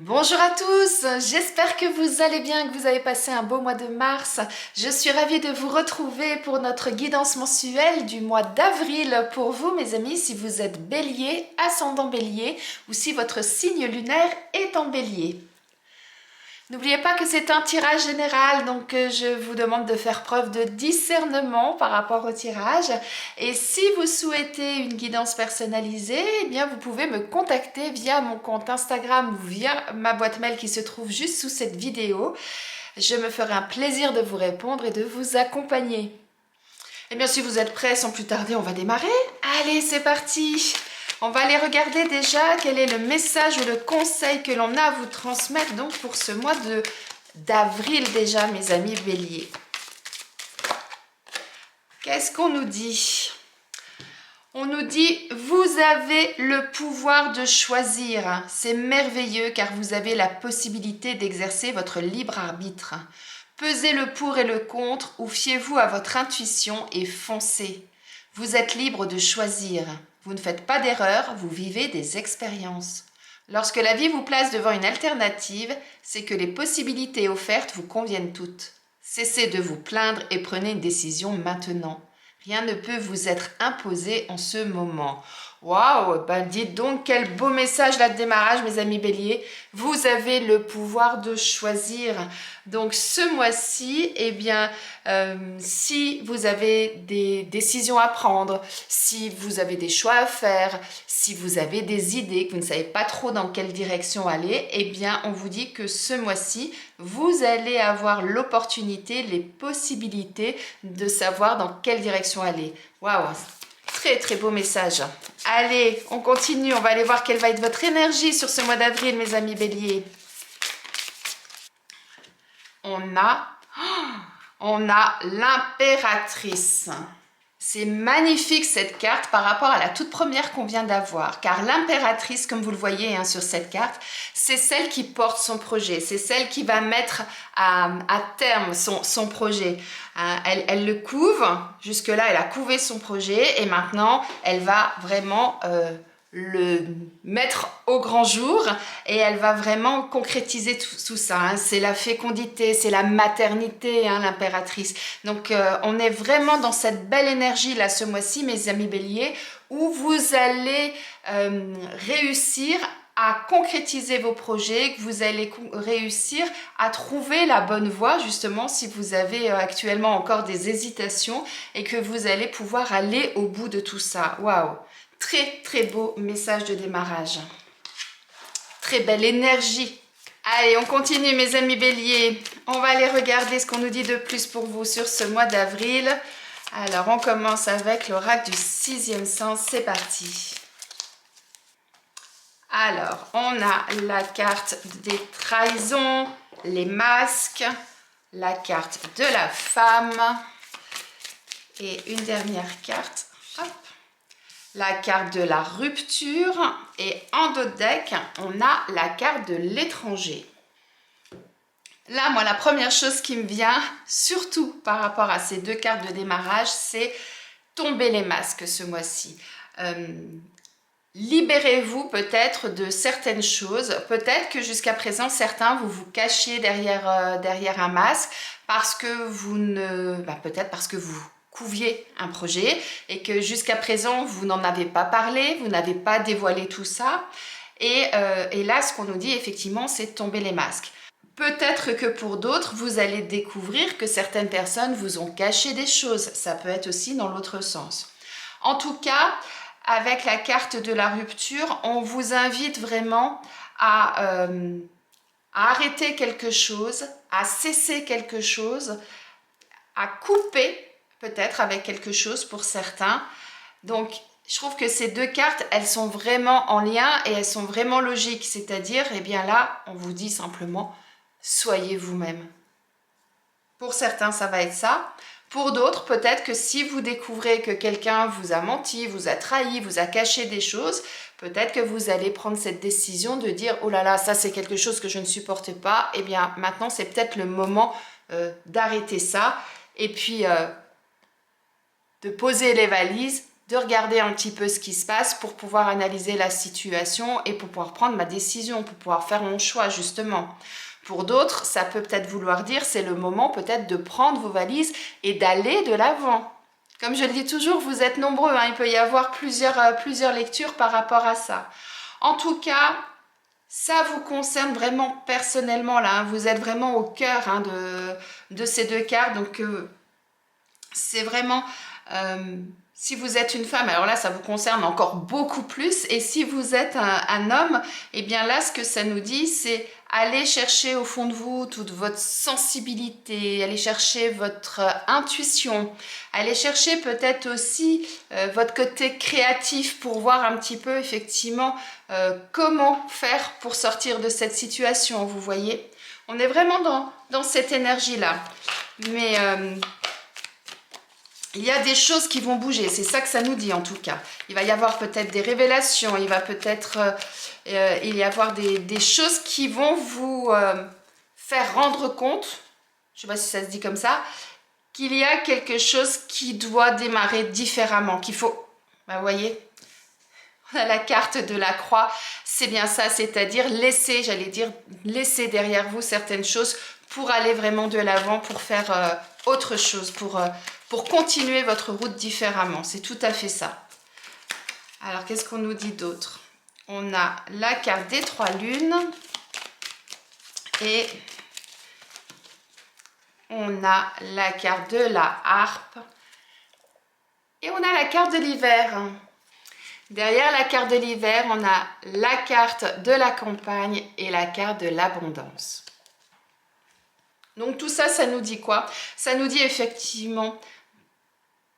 Bonjour à tous, j'espère que vous allez bien, que vous avez passé un beau mois de mars. Je suis ravie de vous retrouver pour notre guidance mensuelle du mois d'avril pour vous mes amis, si vous êtes bélier, ascendant bélier ou si votre signe lunaire est en bélier. N'oubliez pas que c'est un tirage général, donc je vous demande de faire preuve de discernement par rapport au tirage. Et si vous souhaitez une guidance personnalisée, eh bien vous pouvez me contacter via mon compte Instagram ou via ma boîte mail qui se trouve juste sous cette vidéo. Je me ferai un plaisir de vous répondre et de vous accompagner. Eh bien si vous êtes prêts, sans plus tarder, on va démarrer. Allez, c'est parti! On va aller regarder déjà quel est le message ou le conseil que l'on a à vous transmettre donc pour ce mois d'avril déjà, mes amis béliers. Qu'est-ce qu'on nous dit? On nous dit, vous avez le pouvoir de choisir. C'est merveilleux car vous avez la possibilité d'exercer votre libre arbitre. Pesez le pour et le contre ou fiez-vous à votre intuition et foncez. Vous êtes libre de choisir. Vous ne faites pas d'erreur, vous vivez des expériences. Lorsque la vie vous place devant une alternative, c'est que les possibilités offertes vous conviennent toutes. Cessez de vous plaindre et prenez une décision maintenant. Rien ne peut vous être imposé en ce moment. Waouh, ben dites donc quel beau message là de démarrage mes amis béliers. Vous avez le pouvoir de choisir. Donc ce mois-ci, eh bien, si vous avez des décisions à prendre, si vous avez des choix à faire, si vous avez des idées, que vous ne savez pas trop dans quelle direction aller, eh bien, on vous dit que ce mois-ci, vous allez avoir l'opportunité, les possibilités de savoir dans quelle direction aller. Waouh! Très très beau message. Allez, on continue, on va aller voir quelle va être votre énergie sur ce mois d'avril, mes amis béliers. On a l'impératrice. C'est magnifique cette carte par rapport à la toute première qu'on vient d'avoir, car l'impératrice, comme vous le voyez sur cette carte, c'est celle qui porte son projet, c'est celle qui va mettre à terme son projet. Elle le couve, jusque-là elle a couvé son projet et maintenant elle va vraiment le mettre au grand jour et elle va vraiment concrétiser tout ça. C'est la fécondité, c'est la maternité, l'impératrice. Donc on est vraiment dans cette belle énergie là ce mois-ci, mes amis béliers, où vous allez réussir à concrétiser vos projets, que vous allez réussir à trouver la bonne voie justement si vous avez actuellement encore des hésitations et que vous allez pouvoir aller au bout de tout ça. Waouh! Très très beau message de démarrage. Très belle énergie. Allez, on continue mes amis béliers. On va aller regarder ce qu'on nous dit de plus pour vous sur ce mois d'avril. Alors, on commence avec l'oracle du 6e sens. C'est parti. Alors, on a la carte des trahisons, les masques, la carte de la femme et une dernière carte. Hop. La carte de la rupture et en dos de deck, on a la carte de l'étranger. Là, moi, la première chose qui me vient, surtout par rapport à ces deux cartes de démarrage, c'est tomber les masques ce mois-ci. Libérez-vous peut-être de certaines choses. Peut-être que jusqu'à présent, certains, vous vous cachiez derrière un masque parce que vous ne... peut-être parce que vous couviez un projet et que jusqu'à présent vous n'en avez pas parlé, vous n'avez pas dévoilé tout ça et là ce qu'on nous dit effectivement c'est de tomber les masques. Peut-être que pour d'autres vous allez découvrir que certaines personnes vous ont caché des choses, ça peut être aussi dans l'autre sens. En tout cas, avec la carte de la rupture, on vous invite vraiment à arrêter quelque chose, à cesser quelque chose, à couper peut-être avec quelque chose pour certains. Donc, je trouve que ces deux cartes, elles sont vraiment en lien et elles sont vraiment logiques. C'est-à-dire, eh bien là, on vous dit simplement, soyez vous-même. Pour certains, ça va être ça. Pour d'autres, peut-être que si vous découvrez que quelqu'un vous a menti, vous a trahi, vous a caché des choses, peut-être que vous allez prendre cette décision de dire « Oh là là, ça c'est quelque chose que je ne supporte pas. » Eh bien, maintenant, c'est peut-être le moment d'arrêter ça et puis de poser les valises, de regarder un petit peu ce qui se passe pour pouvoir analyser la situation et pour pouvoir prendre ma décision, pour pouvoir faire mon choix justement. Pour d'autres, ça peut peut-être vouloir dire c'est le moment peut-être de prendre vos valises et d'aller de l'avant. Comme je le dis toujours, vous êtes nombreux, hein, il peut y avoir plusieurs lectures par rapport à ça. En tout cas, ça vous concerne vraiment personnellement là, hein, vous êtes vraiment au cœur hein, de ces deux cartes, donc c'est vraiment... si vous êtes une femme, alors là, ça vous concerne encore beaucoup plus. Et si vous êtes un homme, eh bien là, ce que ça nous dit, c'est aller chercher au fond de vous toute votre sensibilité, aller chercher votre intuition, aller chercher peut-être aussi votre côté créatif pour voir un petit peu effectivement comment faire pour sortir de cette situation, vous voyez. On est vraiment dans cette énergie-là. Mais... il y a des choses qui vont bouger, c'est ça que ça nous dit en tout cas. Il va y avoir peut-être des révélations, il va peut-être il y avoir des choses qui vont vous faire rendre compte, je ne sais pas si ça se dit comme ça, qu'il y a quelque chose qui doit démarrer différemment, qu'il faut... Ben, vous voyez, on a la carte de la croix, c'est bien ça, c'est-à-dire laisser, j'allais dire, laisser derrière vous certaines choses pour aller vraiment de l'avant, pour faire autre chose, pour continuer votre route différemment. C'est tout à fait ça. Alors, qu'est-ce qu'on nous dit d'autre? On a la carte des trois lunes et on a la carte de la harpe et on a la carte de l'hiver. Derrière la carte de l'hiver, on a la carte de la campagne et la carte de l'abondance. Donc tout ça, ça nous dit quoi? Ça nous dit effectivement,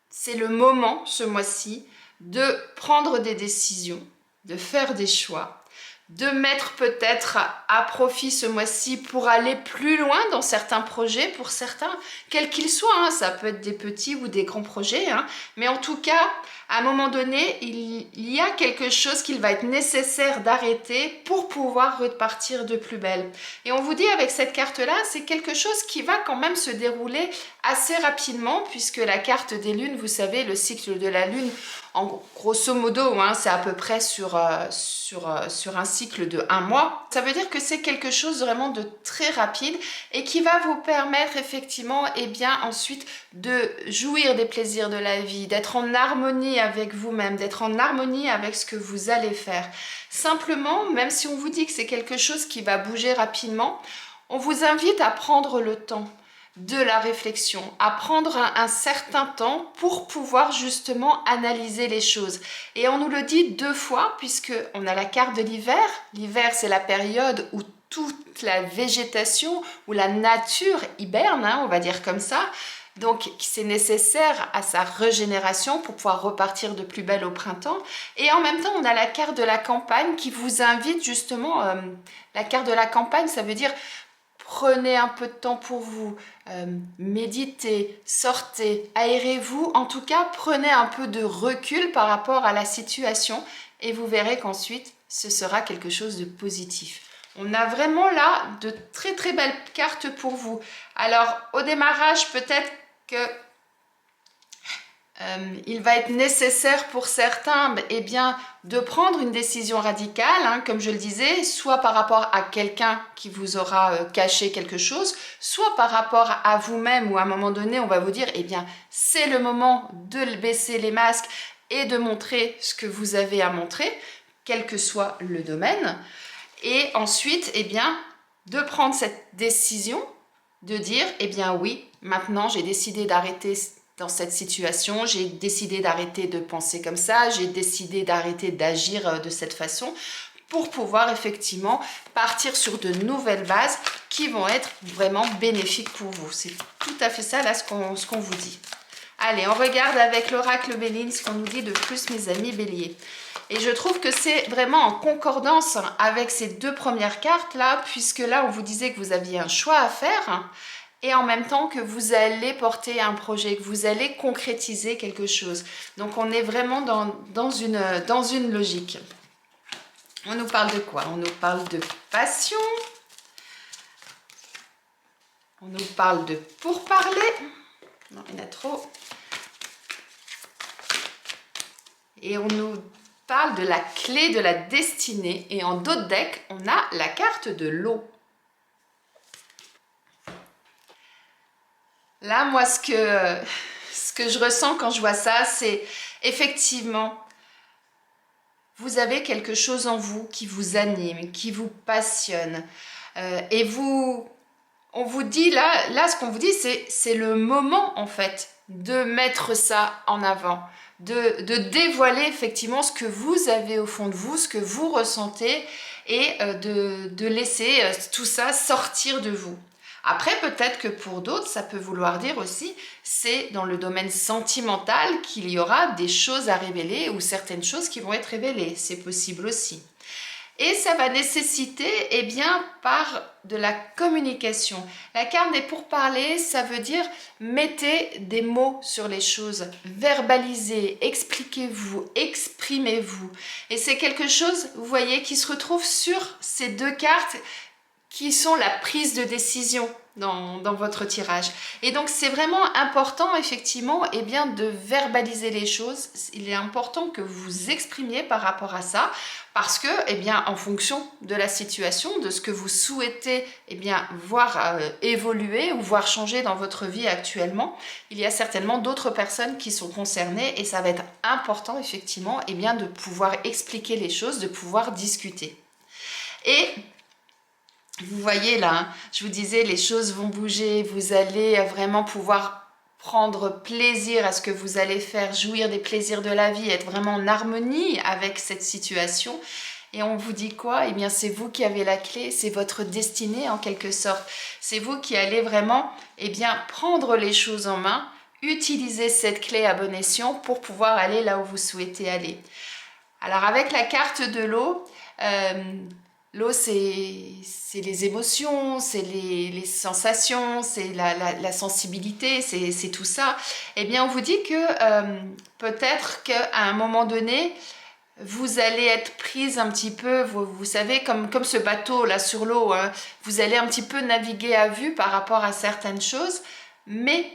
c'est le moment, ce mois-ci, de prendre des décisions, de faire des choix, de mettre peut-être à profit ce mois-ci pour aller plus loin dans certains projets, pour certains, quels qu'ils soient, hein, ça peut être des petits ou des grands projets, hein, mais en tout cas, à un moment donné, il y a quelque chose qu'il va être nécessaire d'arrêter pour pouvoir repartir de plus belle. Et on vous dit avec cette carte-là, c'est quelque chose qui va quand même se dérouler assez rapidement, puisque la carte des lunes, vous savez, le cycle de la lune, en grosso modo, hein, c'est à peu près sur un cycle de 1 mois. Ça veut dire que c'est quelque chose vraiment de très rapide et qui va vous permettre effectivement, eh bien, ensuite de jouir des plaisirs de la vie, d'être en harmonie avec vous-même, d'être en harmonie avec ce que vous allez faire. Simplement, même si on vous dit que c'est quelque chose qui va bouger rapidement, on vous invite à prendre le temps de la réflexion, à prendre un certain temps pour pouvoir justement analyser les choses. Et on nous le dit 2 fois, puisque on a la carte de l'hiver. L'hiver, c'est la période où toute la végétation, où la nature hiberne, hein, on va dire comme ça. Donc, c'est nécessaire à sa régénération pour pouvoir repartir de plus belle au printemps. Et en même temps, on a la carte de la campagne qui vous invite justement... la carte de la campagne, ça veut dire... Prenez un peu de temps pour vous, méditez, sortez, aérez-vous. En tout cas, prenez un peu de recul par rapport à la situation et vous verrez qu'ensuite, ce sera quelque chose de positif. On a vraiment là de très très belles cartes pour vous. Alors, au démarrage, peut-être que il va être nécessaire pour certains eh bien, de prendre une décision radicale, hein, comme je le disais, soit par rapport à quelqu'un qui vous aura caché quelque chose, soit par rapport à vous-même, où à un moment donné, on va vous dire, eh bien, c'est le moment de baisser les masques et de montrer ce que vous avez à montrer, quel que soit le domaine. Et ensuite, eh bien, de prendre cette décision, de dire, eh bien oui, maintenant j'ai décidé d'arrêter dans cette situation, j'ai décidé d'arrêter de penser comme ça, j'ai décidé d'arrêter d'agir de cette façon pour pouvoir effectivement partir sur de nouvelles bases qui vont être vraiment bénéfiques pour vous. C'est tout à fait ça là ce qu'on vous dit. Allez, on regarde avec l'oracle Béline ce qu'on nous dit de plus, mes amis béliers. Et je trouve que c'est vraiment en concordance avec ces 2 premières cartes là, puisque là on vous disait que vous aviez un choix à faire, et en même temps que vous allez porter un projet, que vous allez concrétiser quelque chose. Donc on est vraiment dans une logique. On nous parle de quoi? On nous parle de passion. On nous parle de pourparler. Non, il y en a trop. Et on nous parle de la clé de la destinée. Et en dos de deck, on a la carte de l'eau. Là, moi, ce que je ressens quand je vois ça, c'est effectivement, vous avez quelque chose en vous qui vous anime, qui vous passionne. Et on vous dit, là, ce qu'on vous dit, c'est le moment, en fait, de mettre ça en avant, de dévoiler effectivement ce que vous avez au fond de vous, ce que vous ressentez, et de laisser tout ça sortir de vous. Après, peut-être que pour d'autres, ça peut vouloir dire aussi, c'est dans le domaine sentimental qu'il y aura des choses à révéler ou certaines choses qui vont être révélées. C'est possible aussi. Et ça va nécessiter, eh bien, par de la communication. La carte des pourparlers, ça veut dire mettez des mots sur les choses, verbalisez, expliquez-vous, exprimez-vous. Et c'est quelque chose, vous voyez, qui se retrouve sur ces deux cartes qui sont la prise de décision dans votre tirage. Et donc, c'est vraiment important, effectivement, eh bien, de verbaliser les choses. Il est important que vous vous exprimiez par rapport à ça, parce que, eh bien, en fonction de la situation, de ce que vous souhaitez, eh bien, voir évoluer ou voir changer dans votre vie actuellement, il y a certainement d'autres personnes qui sont concernées et ça va être important, effectivement, eh bien, de pouvoir expliquer les choses, de pouvoir discuter. Et vous voyez là, hein, je vous disais, les choses vont bouger, vous allez vraiment pouvoir prendre plaisir à ce que vous allez faire, jouir des plaisirs de la vie, être vraiment en harmonie avec cette situation. Et on vous dit quoi? Eh bien, c'est vous qui avez la clé, c'est votre destinée en quelque sorte. C'est vous qui allez vraiment, eh bien, prendre les choses en main, utiliser cette clé à bon escient pour pouvoir aller là où vous souhaitez aller. Alors, avec la carte de l'eau, l'eau, c'est les émotions, c'est les sensations, c'est la sensibilité, c'est tout ça. Eh bien, on vous dit que peut-être qu'à un moment donné, vous allez être prise un petit peu, vous savez, comme ce bateau là sur l'eau, hein, vous allez un petit peu naviguer à vue par rapport à certaines choses, mais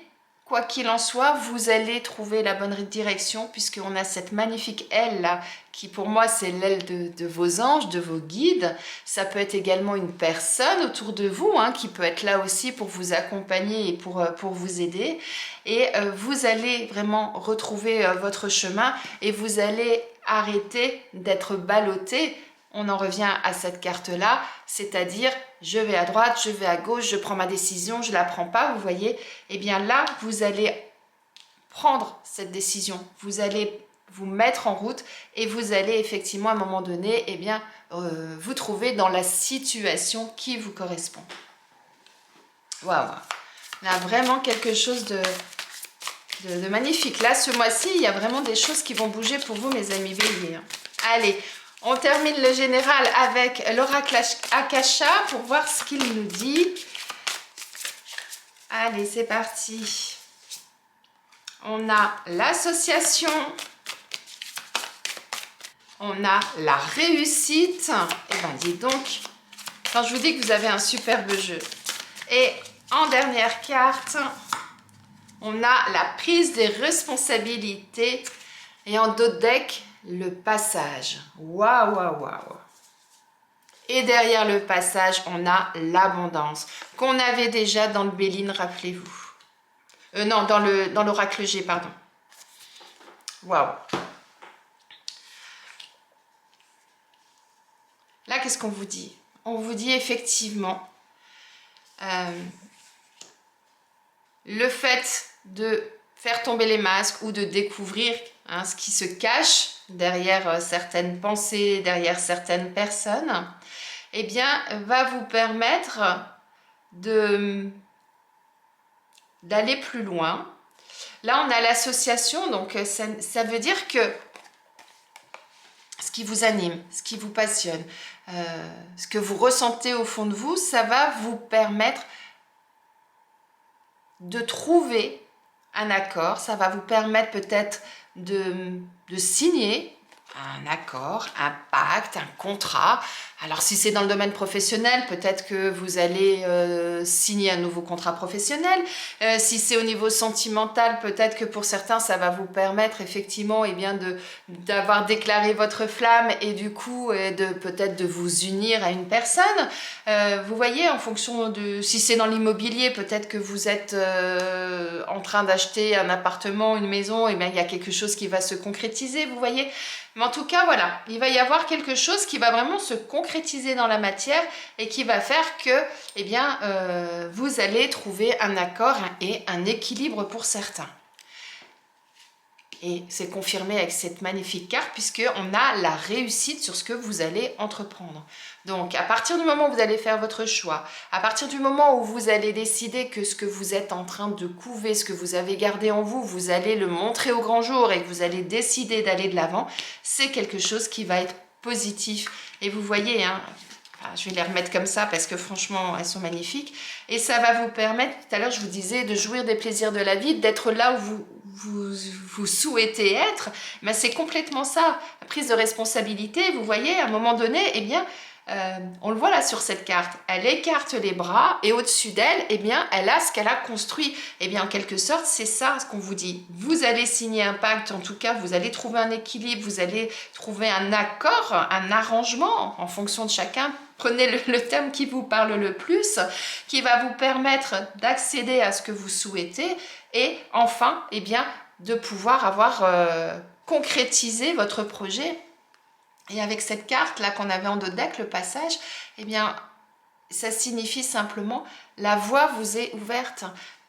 quoi qu'il en soit, vous allez trouver la bonne direction puisqu'on a cette magnifique aile là qui pour moi c'est l'aile de vos anges, de vos guides. Ça peut être également une personne autour de vous hein, qui peut être là aussi pour vous accompagner et pour vous aider. Et vous allez vraiment retrouver votre chemin et vous allez arrêter d'être ballotté. On en revient à cette carte-là, c'est-à-dire je vais à droite, je vais à gauche, je prends ma décision, je ne la prends pas, vous voyez. Eh bien là, vous allez prendre cette décision, vous allez vous mettre en route et vous allez effectivement à un moment donné, eh bien, vous trouver dans la situation qui vous correspond. Waouh! On a vraiment quelque chose de magnifique. Là, ce mois-ci, il y a vraiment des choses qui vont bouger pour vous, mes amis béliers. Allez, on termine le général avec l'oracle Akasha pour voir ce qu'il nous dit. Allez, c'est parti. On a l'association. On a la réussite. Et bien, dis donc, quand je vous dis que vous avez un superbe jeu. Et en dernière carte, on a la prise des responsabilités. Et en dos de deck, le passage. Waouh, waouh, waouh. Et derrière le passage, on a l'abondance qu'on avait déjà dans le Béline, rappelez-vous. Non, dans l'oracle G, pardon. Waouh. Là, qu'est-ce qu'on vous dit? On vous dit effectivement le fait de faire tomber les masques ou de découvrir hein, ce qui se cache derrière certaines pensées, derrière certaines personnes, eh bien, va vous permettre d'aller plus loin. Là, on a l'association, donc ça veut dire que ce qui vous anime, ce qui vous passionne, ce que vous ressentez au fond de vous, ça va vous permettre de trouver un accord, ça va vous permettre peut-être de signer un accord, un pacte, un contrat. Alors si c'est dans le domaine professionnel, peut-être que vous allez signer un nouveau contrat professionnel. Si c'est au niveau sentimental, peut-être que pour certains, ça va vous permettre effectivement d'avoir déclaré votre flamme et du coup peut-être de vous unir à une personne. Vous voyez, en fonction de... Si c'est dans l'immobilier, peut-être que vous êtes en train d'acheter un appartement, une maison, et bien il y a quelque chose qui va se concrétiser, vous voyez. Mais en tout cas, voilà, il va y avoir quelque chose qui va vraiment se concrétiser dans la matière et qui va faire que, vous allez trouver un accord et un équilibre pour certains. Et c'est confirmé avec cette magnifique carte puisqu'on a la réussite sur ce que vous allez entreprendre. Donc, à partir du moment où vous allez faire votre choix, à partir du moment où vous allez décider que ce que vous êtes en train de couver, ce que vous avez gardé en vous, vous allez le montrer au grand jour et que vous allez décider d'aller de l'avant, c'est quelque chose qui va être positif. Et vous voyez, hein, je vais les remettre comme ça parce que franchement, elles sont magnifiques. Et ça va vous permettre, tout à l'heure je vous disais, de jouir des plaisirs de la vie, d'être là où vous souhaitez être. Mais c'est complètement ça, la prise de responsabilité. Vous voyez, à un moment donné, on le voit là sur cette carte, elle écarte les bras et au-dessus d'elle, elle a ce qu'elle a construit. En quelque sorte, c'est ça ce qu'on vous dit. Vous allez signer un pacte, en tout cas, vous allez trouver un équilibre, vous allez trouver un accord, un arrangement en fonction de chacun. Prenez le thème qui vous parle le plus, qui va vous permettre d'accéder à ce que vous souhaitez et enfin, de pouvoir avoir concrétisé votre projet. Et avec cette carte là qu'on avait en dos de deck, le passage, ça signifie simplement la voie vous est ouverte.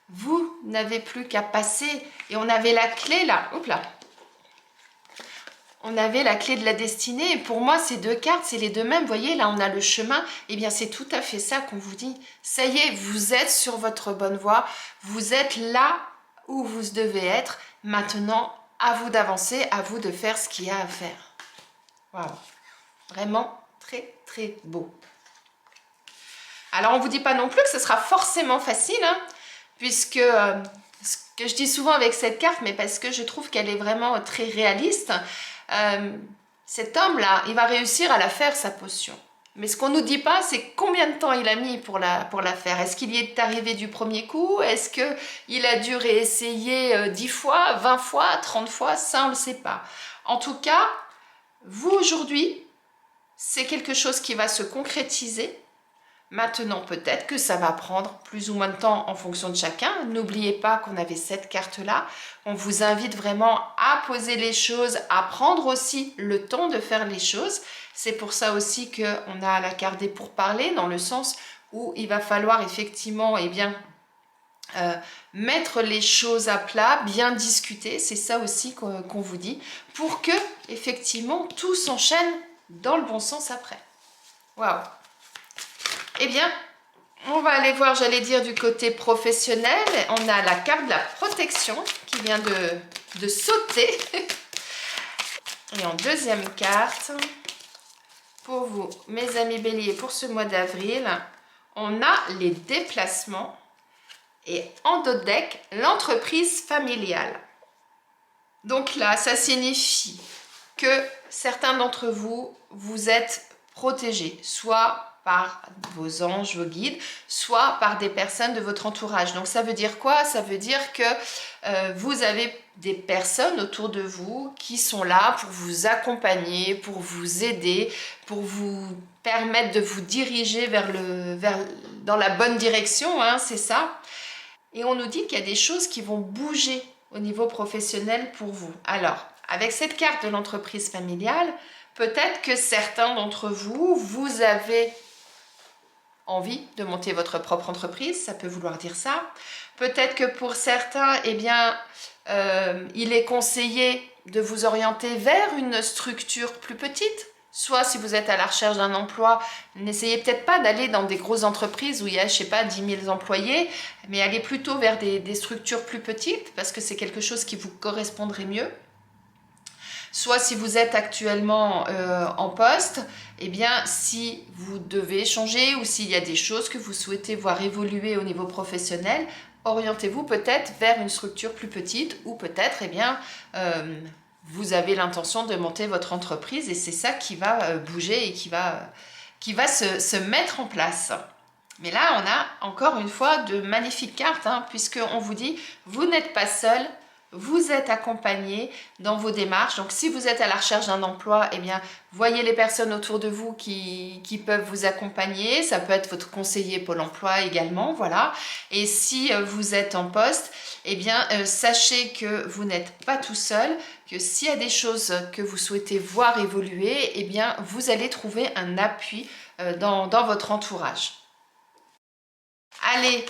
Vous n'avez plus qu'à passer. Et on avait la clé là. Hop là. On avait la clé de la destinée. Et pour moi, ces deux cartes, c'est les deux mêmes. Vous voyez, là, on a le chemin. C'est tout à fait ça qu'on vous dit. Ça y est, vous êtes sur votre bonne voie. Vous êtes là où vous devez être. Maintenant, à vous d'avancer, à vous de faire ce qu'il y a à faire. Waouh, vraiment très très beau. Alors on ne vous dit pas non plus que ce sera forcément facile, hein, puisque ce que je dis souvent avec cette carte, mais parce que je trouve qu'elle est vraiment très réaliste, cet homme-là, il va réussir à la faire sa potion. Mais ce qu'on ne nous dit pas, c'est combien de temps il a mis pour la faire. Est-ce qu'il y est arrivé du premier coup? Est-ce qu'il a dû réessayer 10 fois, 20 fois, 30 fois? Ça, on ne le sait pas. En tout cas, vous, aujourd'hui, c'est quelque chose qui va se concrétiser. Maintenant, peut-être que ça va prendre plus ou moins de temps en fonction de chacun. N'oubliez pas qu'on avait cette carte-là. On vous invite vraiment à poser les choses, à prendre aussi le temps de faire les choses. C'est pour ça aussi qu'on a la carte des pourparlers, dans le sens où il va falloir effectivement mettre les choses à plat, bien discuter, c'est ça aussi qu'on vous dit, pour que effectivement tout s'enchaîne dans le bon sens après. Waouh! On va aller voir, j'allais dire, du côté professionnel. On a la carte de la protection qui vient de sauter. Et en deuxième carte, pour vous, mes amis béliers, pour ce mois d'avril, on a les déplacements. Et en dos de deck, l'entreprise familiale. Donc là, ça signifie que certains d'entre vous, vous êtes protégés, soit par vos anges, vos guides, soit par des personnes de votre entourage. Donc ça veut dire quoi? Ça veut dire que vous avez des personnes autour de vous qui sont là pour vous accompagner, pour vous aider, pour vous permettre de vous diriger dans la bonne direction, hein, c'est ça. Et on nous dit qu'il y a des choses qui vont bouger au niveau professionnel pour vous. Alors, avec cette carte de l'entreprise familiale, peut-être que certains d'entre vous, vous avez envie de monter votre propre entreprise, ça peut vouloir dire ça. Peut-être que pour certains, il est conseillé de vous orienter vers une structure plus petite. Soit si vous êtes à la recherche d'un emploi, n'essayez peut-être pas d'aller dans des grosses entreprises où il y a, 10 000 employés, mais allez plutôt vers des structures plus petites parce que c'est quelque chose qui vous correspondrait mieux. Soit si vous êtes actuellement en poste, si vous devez changer ou s'il y a des choses que vous souhaitez voir évoluer au niveau professionnel, orientez-vous peut-être vers une structure plus petite ou peut-être, vous avez l'intention de monter votre entreprise et c'est ça qui va bouger et qui va se mettre en place. Mais là, on a encore une fois de magnifiques cartes, hein, puisqu'on vous dit, vous n'êtes pas seul, vous êtes accompagné dans vos démarches. Donc, si vous êtes à la recherche d'un emploi, eh bien, voyez les personnes autour de vous qui peuvent vous accompagner. Ça peut être votre conseiller Pôle emploi également, voilà. Et si vous êtes en poste, eh bien, sachez que vous n'êtes pas tout seul, que s'il y a des choses que vous souhaitez voir évoluer, eh bien, vous allez trouver un appui dans votre entourage. Allez,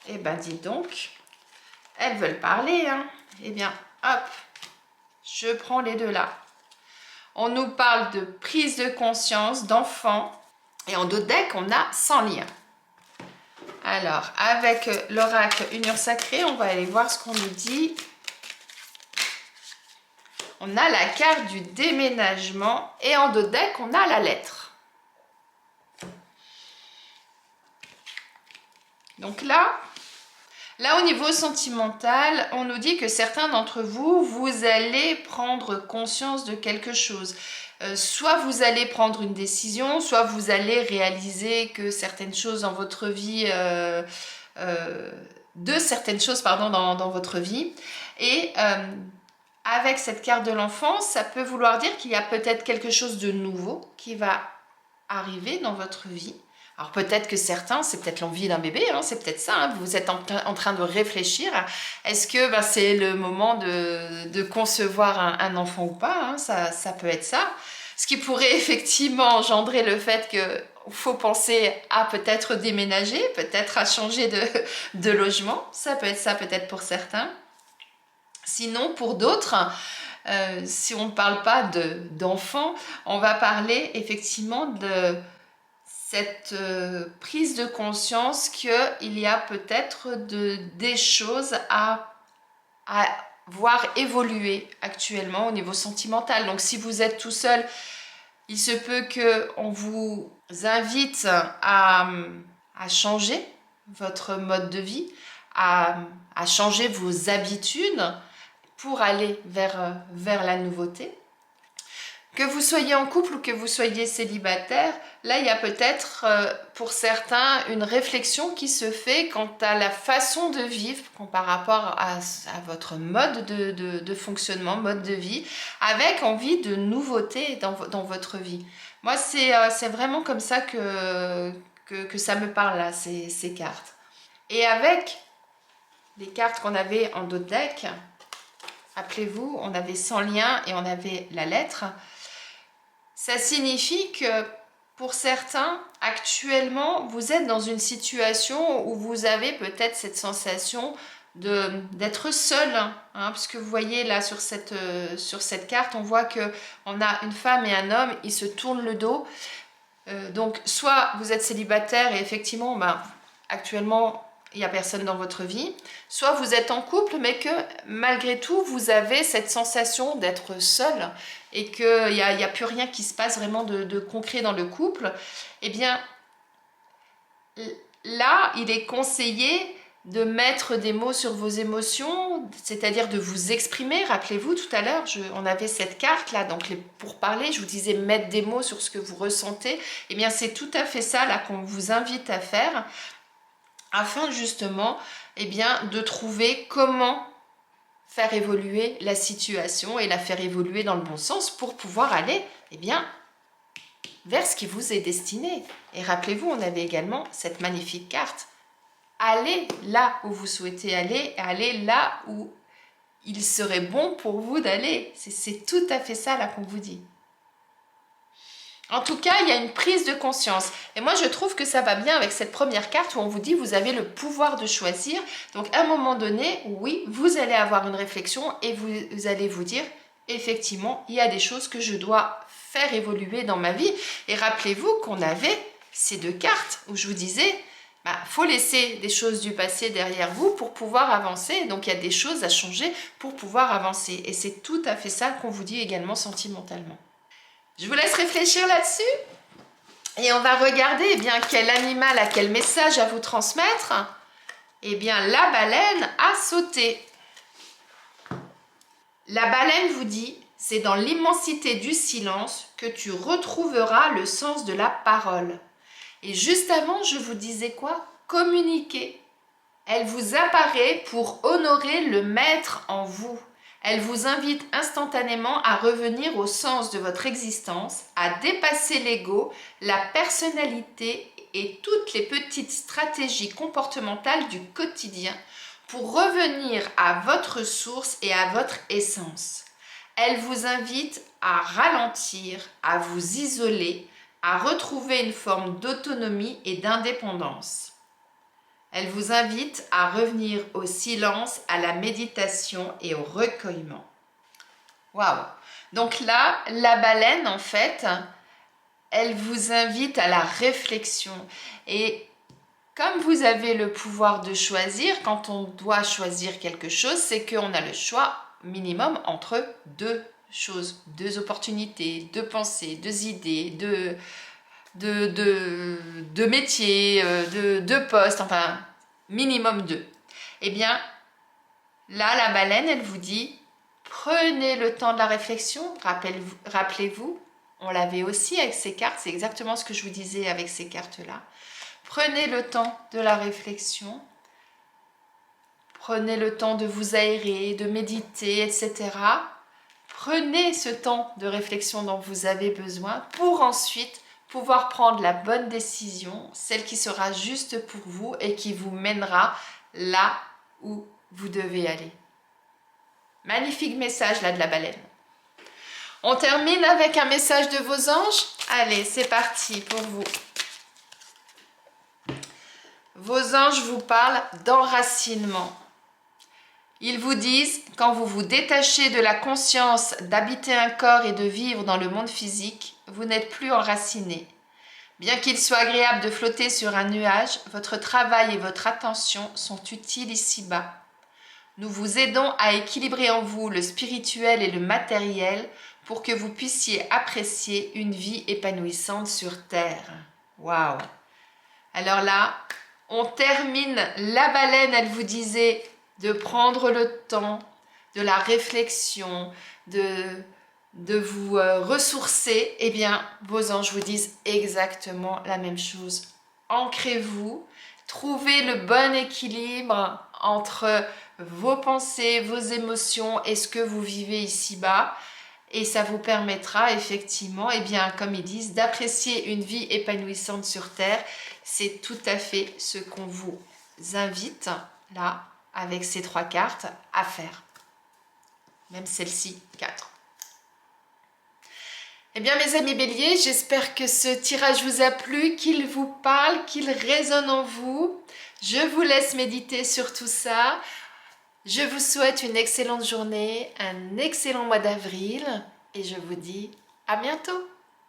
eh ben dites donc, elles veulent parler, hein. Eh bien, hop, je prends les deux là. On nous parle de prise de conscience, d'enfant, et en dos de deck, on a sans lien. Alors, avec l'oracle Union Sacrée, on va aller voir ce qu'on nous dit. On a la carte du déménagement, et en dos de deck, on a la lettre. Donc là, au niveau sentimental, on nous dit que certains d'entre vous, vous allez prendre conscience de quelque chose. Soit vous allez prendre une décision, soit vous allez réaliser que certaines choses dans votre vie, dans votre vie. Et avec cette carte de l'enfant, ça peut vouloir dire qu'il y a peut-être quelque chose de nouveau qui va arriver dans votre vie. Alors peut-être que certains, c'est peut-être l'envie d'un bébé, hein, c'est peut-être ça, hein, vous êtes en train de réfléchir, est-ce que c'est le moment de concevoir un enfant ou pas, hein, ça peut être ça. Ce qui pourrait effectivement engendrer le fait qu'il faut penser à peut-être déménager, peut-être à changer de logement, ça peut être ça peut-être pour certains. Sinon pour d'autres, si on ne parle pas d'enfants, on va parler effectivement de cette prise de conscience qu'il y a peut-être des choses à voir évoluer actuellement au niveau sentimental. Donc si vous êtes tout seul, il se peut qu'on vous invite à changer votre mode de vie, à changer vos habitudes pour aller vers la nouveauté. Que vous soyez en couple ou que vous soyez célibataire, là il y a peut-être pour certains une réflexion qui se fait quant à la façon de vivre par rapport à votre mode de fonctionnement, mode de vie, avec envie de nouveautés dans votre vie. Moi c'est vraiment comme ça que ça me parle là, ces cartes. Et avec les cartes qu'on avait en dos de deck, rappelez-vous, on avait sans lien et on avait la lettre. Ça signifie que pour certains, actuellement, vous êtes dans une situation où vous avez peut-être cette sensation d'être seul, hein, parce que vous voyez là sur cette carte, on voit qu'on a une femme et un homme, ils se tournent le dos. Donc soit vous êtes célibataire et effectivement, actuellement, il n'y a personne dans votre vie, soit vous êtes en couple mais que malgré tout vous avez cette sensation d'être seul et qu'il n'y a plus rien qui se passe vraiment de concret dans le couple. Eh bien là il est conseillé de mettre des mots sur vos émotions, c'est-à-dire de vous exprimer. Rappelez-vous tout à l'heure on avait cette carte là, donc pour parler je vous disais mettre des mots sur ce que vous ressentez. Eh bien c'est tout à fait ça là qu'on vous invite à faire, afin justement de trouver comment faire évoluer la situation et la faire évoluer dans le bon sens pour pouvoir aller vers ce qui vous est destiné. Et rappelez-vous, on avait également cette magnifique carte. Allez là où vous souhaitez aller, allez là où il serait bon pour vous d'aller. C'est tout à fait ça là qu'on vous dit. En tout cas, il y a une prise de conscience. Et moi, je trouve que ça va bien avec cette première carte où on vous dit vous avez le pouvoir de choisir. Donc, à un moment donné, oui, vous allez avoir une réflexion et vous allez vous dire effectivement, il y a des choses que je dois faire évoluer dans ma vie. Et rappelez-vous qu'on avait ces deux cartes où je vous disais faut laisser des choses du passé derrière vous pour pouvoir avancer. Donc, il y a des choses à changer pour pouvoir avancer. Et c'est tout à fait ça qu'on vous dit également sentimentalement. Je vous laisse réfléchir là-dessus et on va regarder quel animal a quel message à vous transmettre. La baleine a sauté. La baleine vous dit, c'est dans l'immensité du silence que tu retrouveras le sens de la parole. Et juste avant, je vous disais quoi? Communiquer. Elle vous apparaît pour honorer le maître en vous. Elle vous invite instantanément à revenir au sens de votre existence, à dépasser l'ego, la personnalité et toutes les petites stratégies comportementales du quotidien pour revenir à votre source et à votre essence. Elle vous invite à ralentir, à vous isoler, à retrouver une forme d'autonomie et d'indépendance. Elle vous invite à revenir au silence, à la méditation et au recueillement. Waouh! Donc là, la baleine, en fait, elle vous invite à la réflexion. Et comme vous avez le pouvoir de choisir, quand on doit choisir quelque chose, c'est qu'on a le choix minimum entre deux choses, deux opportunités, deux pensées, deux idées, de métiers, de postes, enfin, minimum 2. Eh bien, là, la baleine, elle vous dit, prenez le temps de la réflexion. Rappelez-vous, on l'avait aussi avec ces cartes, c'est exactement ce que je vous disais avec ces cartes-là. Prenez le temps de la réflexion. Prenez le temps de vous aérer, de méditer, etc. Prenez ce temps de réflexion dont vous avez besoin pour ensuite pouvoir prendre la bonne décision, celle qui sera juste pour vous et qui vous mènera là où vous devez aller. Magnifique message là de la baleine. On termine avec un message de vos anges. Allez, c'est parti pour vous. Vos anges vous parlent d'enracinement. Ils vous disent, quand vous vous détachez de la conscience d'habiter un corps et de vivre dans le monde physique, vous n'êtes plus enraciné. Bien qu'il soit agréable de flotter sur un nuage, votre travail et votre attention sont utiles ici-bas. Nous vous aidons à équilibrer en vous le spirituel et le matériel pour que vous puissiez apprécier une vie épanouissante sur Terre. Waouh! Alors là, on termine. La baleine, elle vous disait de prendre le temps de la réflexion, de vous ressourcer. Eh bien, vos anges vous disent exactement la même chose. Ancrez-vous, trouvez le bon équilibre entre vos pensées, vos émotions et ce que vous vivez ici-bas. Et ça vous permettra effectivement, eh bien, comme ils disent, d'apprécier une vie épanouissante sur Terre. C'est tout à fait ce qu'on vous invite, là, avec ces 3 cartes, à faire. Même celle-ci, 4. Eh bien, mes amis béliers, j'espère que ce tirage vous a plu, qu'il vous parle, qu'il résonne en vous. Je vous laisse méditer sur tout ça. Je vous souhaite une excellente journée, un excellent mois d'avril et je vous dis à bientôt.